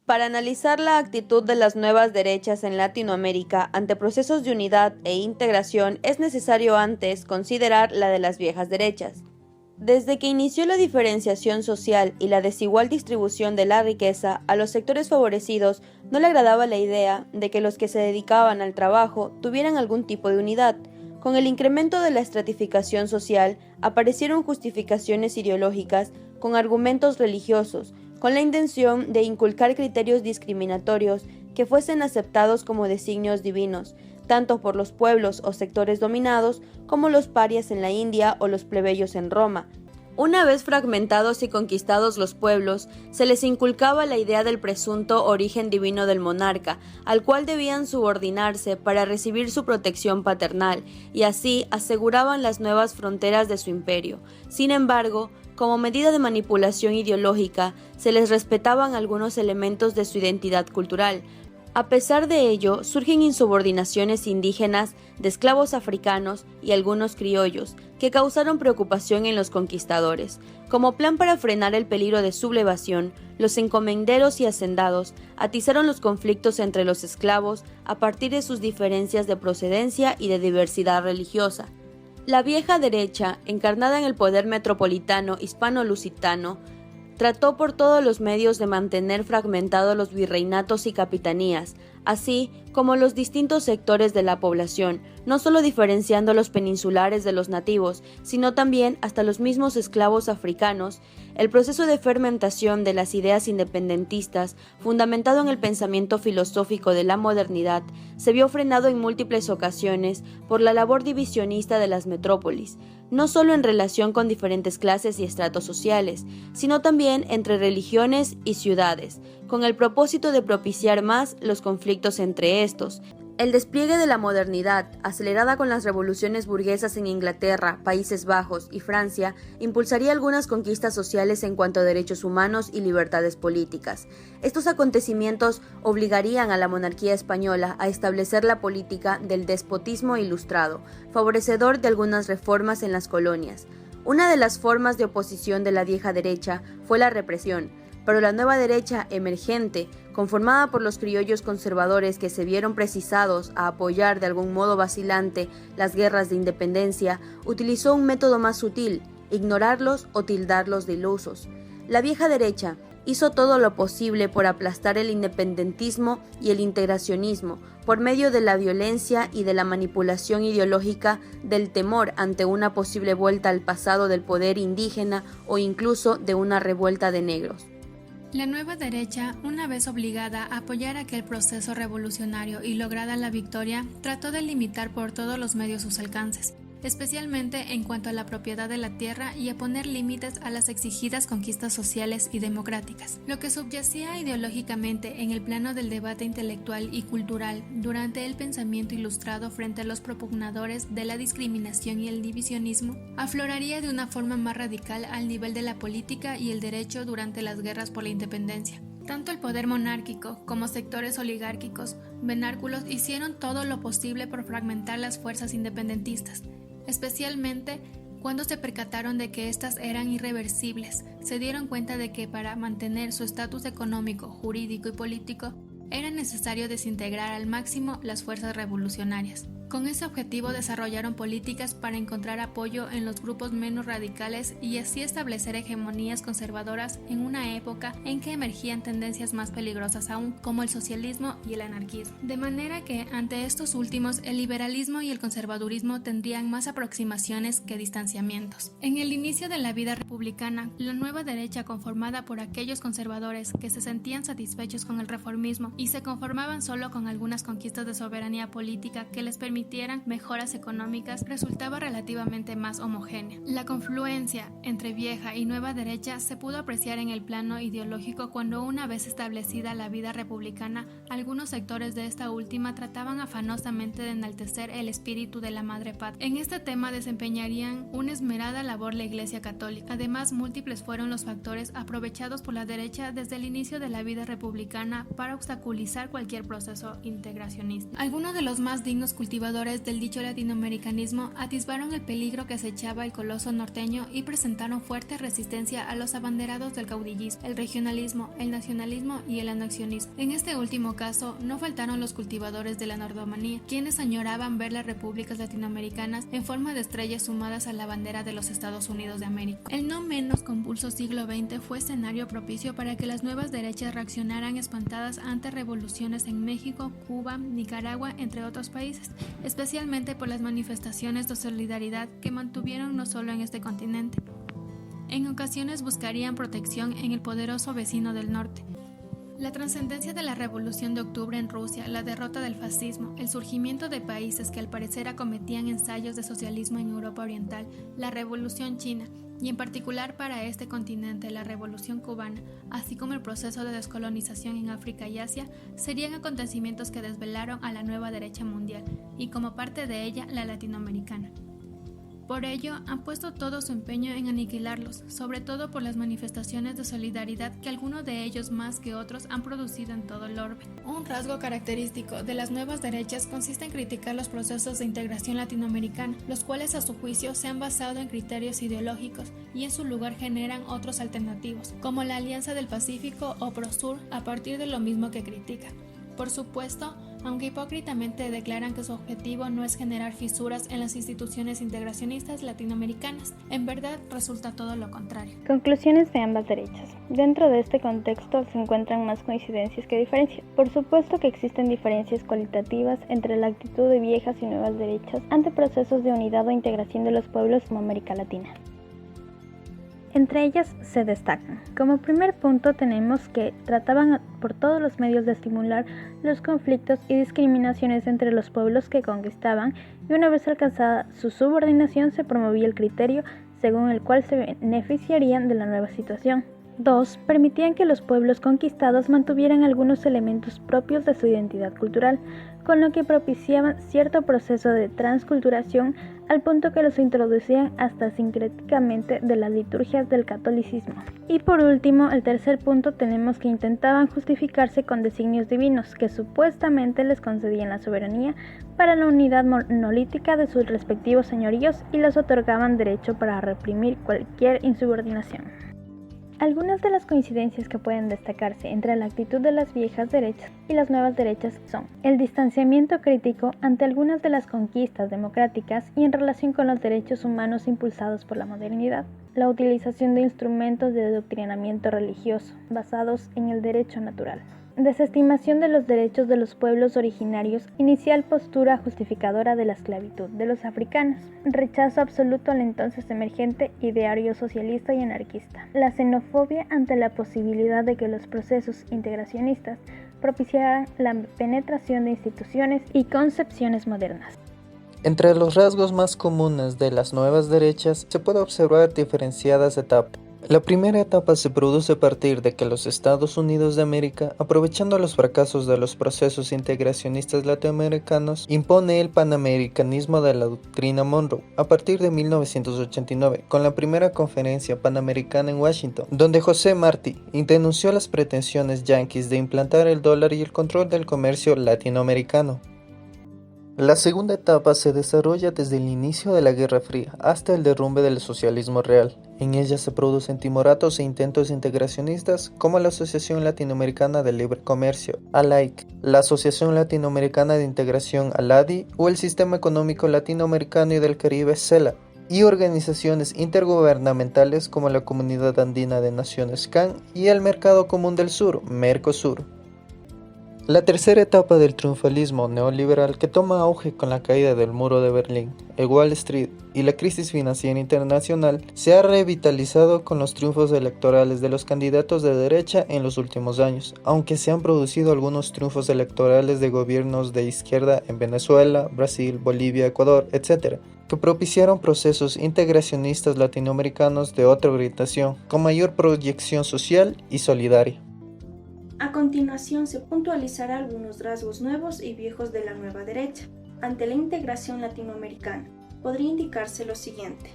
Para analizar la actitud de las nuevas derechas en Latinoamérica ante procesos de unidad e integración es necesario antes considerar la de las viejas derechas. Desde que inició la diferenciación social y la desigual distribución de la riqueza, a los sectores favorecidos no le agradaba la idea de que los que se dedicaban al trabajo tuvieran algún tipo de unidad. Con el incremento de la estratificación social, aparecieron justificaciones ideológicas con argumentos religiosos, con la intención de inculcar criterios discriminatorios que fuesen aceptados como designios divinos, tanto por los pueblos o sectores dominados como los parias en la India o los plebeyos en Roma. Una vez fragmentados y conquistados los pueblos, se les inculcaba la idea del presunto origen divino del monarca, al cual debían subordinarse para recibir su protección paternal, y así aseguraban las nuevas fronteras de su imperio. Sin embargo, como medida de manipulación ideológica, se les respetaban algunos elementos de su identidad cultural. A pesar de ello, surgen insubordinaciones indígenas de esclavos africanos y algunos criollos, que causaron preocupación en los conquistadores. Como plan para frenar el peligro de sublevación, los encomenderos y hacendados atizaron los conflictos entre los esclavos a partir de sus diferencias de procedencia y de diversidad religiosa. La vieja derecha, encarnada en el poder metropolitano hispano-lusitano, trató por todos los medios de mantener fragmentados los virreinatos y capitanías, así como los distintos sectores de la población, no solo diferenciando a los peninsulares de los nativos, sino también hasta los mismos esclavos africanos. El proceso de fermentación de las ideas independentistas, fundamentado en el pensamiento filosófico de la modernidad, se vio frenado en múltiples ocasiones por la labor divisionista de las metrópolis, no solo en relación con diferentes clases y estratos sociales, sino también entre religiones y ciudades, con el propósito de propiciar más los conflictos entre estos. El despliegue de la modernidad, acelerada con las revoluciones burguesas en Inglaterra, Países Bajos y Francia, impulsaría algunas conquistas sociales en cuanto a derechos humanos y libertades políticas. Estos acontecimientos obligarían a la monarquía española a establecer la política del despotismo ilustrado, favorecedor de algunas reformas en las colonias. Una de las formas de oposición de la vieja derecha fue la represión, pero la nueva derecha emergente, conformada por los criollos conservadores que se vieron precisados a apoyar de algún modo vacilante las guerras de independencia, utilizó un método más sutil: ignorarlos o tildarlos de ilusos. La vieja derecha hizo todo lo posible por aplastar el independentismo y el integracionismo por medio de la violencia y de la manipulación ideológica del temor ante una posible vuelta al pasado del poder indígena o incluso de una revuelta de negros. La nueva derecha, una vez obligada a apoyar aquel proceso revolucionario y lograda la victoria, trató de limitar por todos los medios sus alcances, especialmente en cuanto a la propiedad de la tierra, y a poner límites a las exigidas conquistas sociales y democráticas. Lo que subyacía ideológicamente en el plano del debate intelectual y cultural durante el pensamiento ilustrado frente a los propugnadores de la discriminación y el divisionismo, afloraría de una forma más radical al nivel de la política y el derecho durante las guerras por la independencia. Tanto el poder monárquico como sectores oligárquicos vernáculos hicieron todo lo posible por fragmentar las fuerzas independentistas, especialmente cuando se percataron de que éstas eran irreversibles. Se dieron cuenta de que para mantener su estatus económico, jurídico y político era necesario desintegrar al máximo las fuerzas revolucionarias. Con ese objetivo desarrollaron políticas para encontrar apoyo en los grupos menos radicales y así establecer hegemonías conservadoras en una época en que emergían tendencias más peligrosas aún, como el socialismo y el anarquismo. De manera que, ante estos últimos, el liberalismo y el conservadurismo tendrían más aproximaciones que distanciamientos. En el inicio de la vida republicana, la nueva derecha, conformada por aquellos conservadores que se sentían satisfechos con el reformismo y se conformaban solo con algunas conquistas de soberanía política que les permitieran mejoras económicas, resultaba relativamente más homogénea. La confluencia entre vieja y nueva derecha se pudo apreciar en el plano ideológico cuando, una vez establecida la vida republicana, algunos sectores de esta última trataban afanosamente de enaltecer el espíritu de la madre patria. En este tema desempeñarían una esmerada labor la Iglesia Católica. Además, múltiples fueron los factores aprovechados por la derecha desde el inicio de la vida republicana para obstaculizar cualquier proceso integracionista. Algunos de los más dignos cultivadores cultivadores del dicho latinoamericanismo atisbaron el peligro que acechaba el coloso norteño y presentaron fuerte resistencia a los abanderados del caudillismo, el regionalismo, el nacionalismo y el anexionismo. En este último caso, no faltaron los cultivadores de la nordomanía, quienes añoraban ver las repúblicas latinoamericanas en forma de estrellas sumadas a la bandera de los Estados Unidos de América. El no menos convulso siglo XX fue escenario propicio para que las nuevas derechas reaccionaran espantadas ante revoluciones en México, Cuba, Nicaragua, entre otros países, especialmente por las manifestaciones de solidaridad que mantuvieron no solo en este continente. En ocasiones buscarían protección en el poderoso vecino del norte. La trascendencia de la Revolución de Octubre en Rusia, la derrota del fascismo, el surgimiento de países que al parecer acometían ensayos de socialismo en Europa Oriental, la Revolución China, y en particular para este continente la Revolución Cubana, así como el proceso de descolonización en África y Asia, serían acontecimientos que desvelaron a la nueva derecha mundial, y como parte de ella la latinoamericana. Por ello, han puesto todo su empeño en aniquilarlos, sobre todo por las manifestaciones de solidaridad que algunos de ellos más que otros han producido en todo el orbe. Un rasgo característico de las nuevas derechas consiste en criticar los procesos de integración latinoamericana, los cuales a su juicio se han basado en criterios ideológicos y en su lugar generan otros alternativos, como la Alianza del Pacífico o Prosur, a partir de lo mismo que critica. Por supuesto, aunque hipócritamente declaran que su objetivo no es generar fisuras en las instituciones integracionistas latinoamericanas, en verdad resulta todo lo contrario. Conclusiones de ambas derechas. Dentro de este contexto se encuentran más coincidencias que diferencias. Por supuesto que existen diferencias cualitativas entre la actitud de viejas y nuevas derechas ante procesos de unidad o integración de los pueblos como América Latina. Entre ellas se destacan. Como primer punto tenemos que trataban por todos los medios de estimular los conflictos y discriminaciones entre los pueblos que conquistaban, y una vez alcanzada su subordinación se promovía el criterio según el cual se beneficiarían de la nueva situación. 2. Permitían que los pueblos conquistados mantuvieran algunos elementos propios de su identidad cultural, con lo que propiciaban cierto proceso de transculturación al punto que los introducían hasta sincréticamente de las liturgias del catolicismo. Y por último, el tercer punto tenemos que intentaban justificarse con designios divinos que supuestamente les concedían la soberanía para la unidad monolítica de sus respectivos señoríos y les otorgaban derecho para reprimir cualquier insubordinación. Algunas de las coincidencias que pueden destacarse entre la actitud de las viejas derechas y las nuevas derechas son el distanciamiento crítico ante algunas de las conquistas democráticas y en relación con los derechos humanos impulsados por la modernidad, la utilización de instrumentos de adoctrinamiento religioso basados en el derecho natural, desestimación de los derechos de los pueblos originarios, inicial postura justificadora de la esclavitud de los africanos, rechazo absoluto al entonces emergente ideario socialista y anarquista, la xenofobia ante la posibilidad de que los procesos integracionistas propiciaran la penetración de instituciones y concepciones modernas. Entre los rasgos más comunes de las nuevas derechas se puede observar diferenciadas etapas. La primera etapa se produce a partir de que los Estados Unidos de América, aprovechando los fracasos de los procesos integracionistas latinoamericanos, impone el panamericanismo de la doctrina Monroe a partir de 1989, con la primera conferencia panamericana en Washington, donde José Martí denunció las pretensiones yanquis de implantar el dólar y el control del comercio latinoamericano. La segunda etapa se desarrolla desde el inicio de la Guerra Fría hasta el derrumbe del socialismo real. En ella se producen timoratos e intentos integracionistas como la Asociación Latinoamericana de Libre Comercio, ALAIC, la Asociación Latinoamericana de Integración, ALADI, o el Sistema Económico Latinoamericano y del Caribe, CELA, y organizaciones intergubernamentales como la Comunidad Andina de Naciones, CAN, y el Mercado Común del Sur, MERCOSUR. La tercera etapa del triunfalismo neoliberal, que toma auge con la caída del muro de Berlín, el Wall Street y la crisis financiera internacional, se ha revitalizado con los triunfos electorales de los candidatos de derecha en los últimos años, aunque se han producido algunos triunfos electorales de gobiernos de izquierda en Venezuela, Brasil, Bolivia, Ecuador, etc., que propiciaron procesos integracionistas latinoamericanos de otra orientación, con mayor proyección social y solidaria. A continuación se puntualizará algunos rasgos nuevos y viejos de la nueva derecha. Ante la integración latinoamericana, podría indicarse lo siguiente.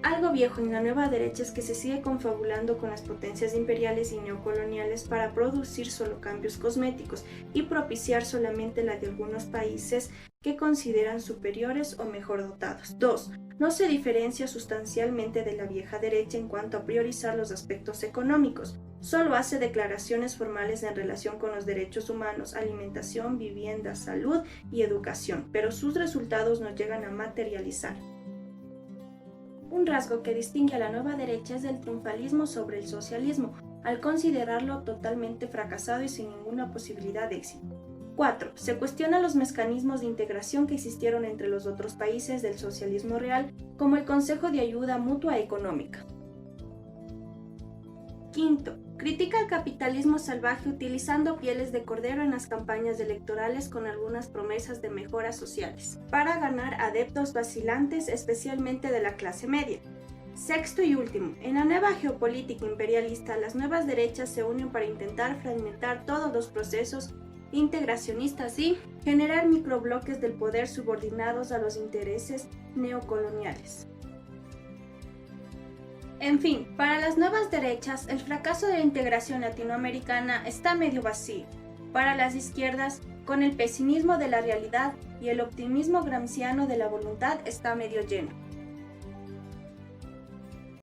Algo viejo en la nueva derecha es que se sigue confabulando con las potencias imperiales y neocoloniales para producir solo cambios cosméticos y propiciar solamente la de algunos países que consideran superiores o mejor dotados. 2. No se diferencia sustancialmente de la vieja derecha en cuanto a priorizar los aspectos económicos. Solo hace declaraciones formales en relación con los derechos humanos, alimentación, vivienda, salud y educación, pero sus resultados no llegan a materializar. Un rasgo que distingue a la nueva derecha es el triunfalismo sobre el socialismo, al considerarlo totalmente fracasado y sin ninguna posibilidad de éxito. 4. Se cuestiona los mecanismos de integración que existieron entre los otros países del socialismo real, como el Consejo de Ayuda Mutua Económica. 5. Critica el capitalismo salvaje utilizando pieles de cordero en las campañas electorales con algunas promesas de mejoras sociales, para ganar adeptos vacilantes, especialmente de la clase media. 6. y último, en la nueva geopolítica imperialista, las nuevas derechas se unen para intentar fragmentar todos los procesos integracionistas y generar microbloques del poder subordinados a los intereses neocoloniales. En fin, para las nuevas derechas, el fracaso de la integración latinoamericana está medio vacío. Para las izquierdas, con el pesimismo de la realidad y el optimismo gramsciano de la voluntad está medio lleno.